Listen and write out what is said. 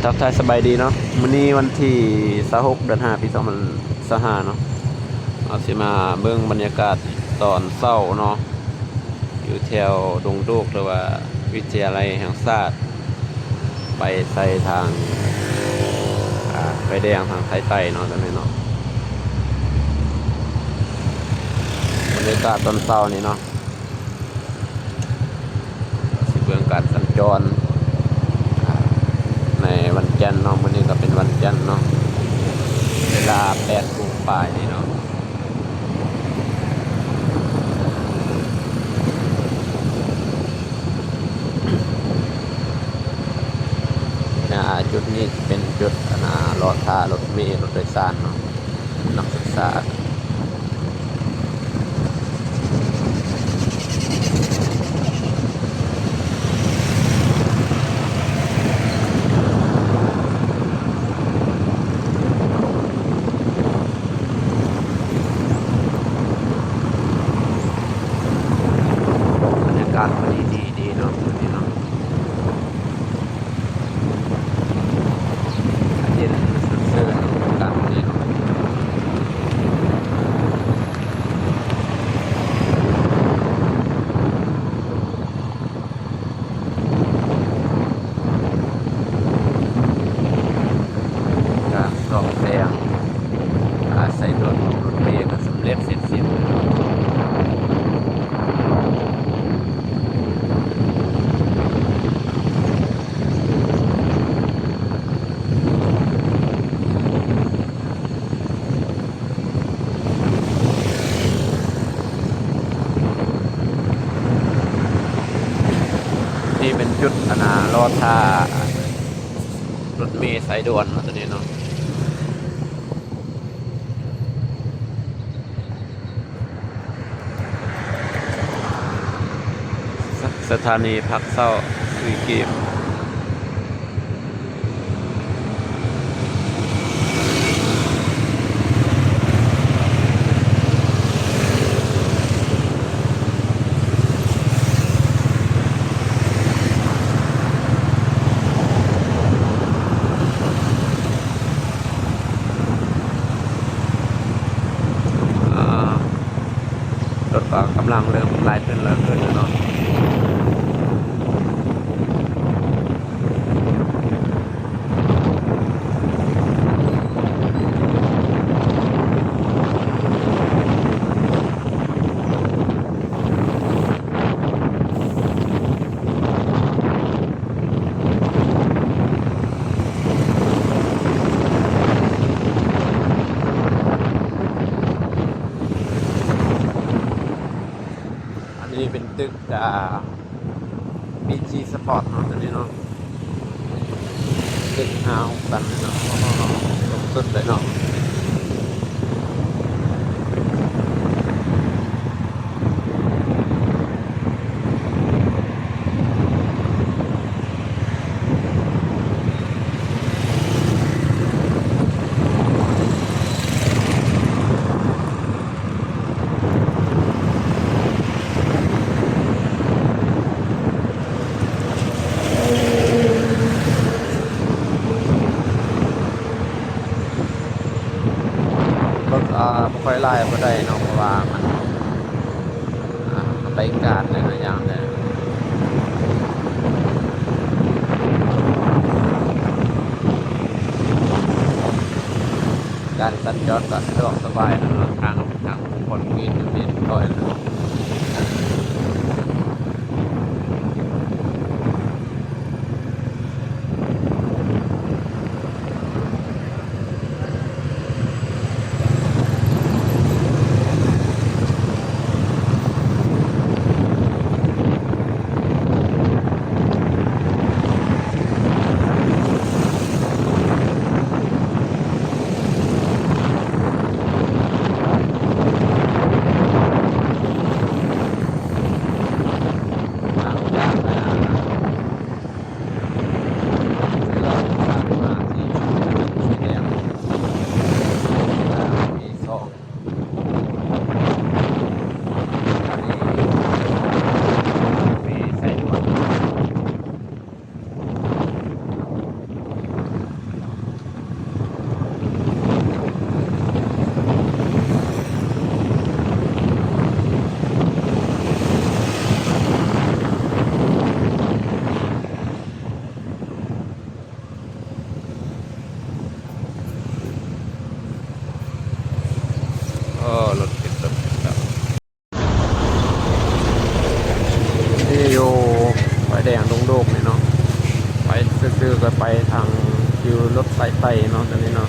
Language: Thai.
ทักทายสบายดีเนาะมื้อนี้วันที่26เดือน5ปี2025เนาะเอาสิมาเบิ่งบรรยากาศตอนเช้าเนาะอยู่แถวดงโดกหรือว่าวิทยาลัยแห่งชาติไปใส่ทางไฟแดงทางไทยใต้เนาะตอนนี้เนาะบรรยากาศตอนเช้านี่เนาะสิเบิ่งการสัญจรในวันจันทร์เนาะมื้อนี้ก็เป็นวันจันทร์เนาะเวลา8 โมงปลายนี่เนาะจุดนี้เป็นจุดรอท่ารถเมล์รถโดยสารเนาะนักศึกษาบรรยากาศพอดีเนาะนี่เนาะเย็นเสื้อๆอากาศดีเนาะการสอบแซงใส่รถเมล์ก็สำเร็จเสร็จสิ้นนี่เป็นจุดรอท่ารถเมล์สายด่วนมาตัวนี้เนาะสถานีพักเช้าวีเกมรถก็กำลังเริ่มไล่ขึ้นแล้วเนาะอันนี้เป็นตึกBG Sport เนาะตัวนี้เนาะตึก5 ชั้นเนาะสุดเลยเนาะรถบ่ค่อยไล่บ่ได้เนาะเพราะว่ามันไปการหลายๆอย่างเลยการสัญจรก็สะดวกสบายเนาะทางคนกินอยู่เรียบร้อยแล้ว ก็ไปทางอยู่รถสายไฟเนาะตอนนี้เนาะ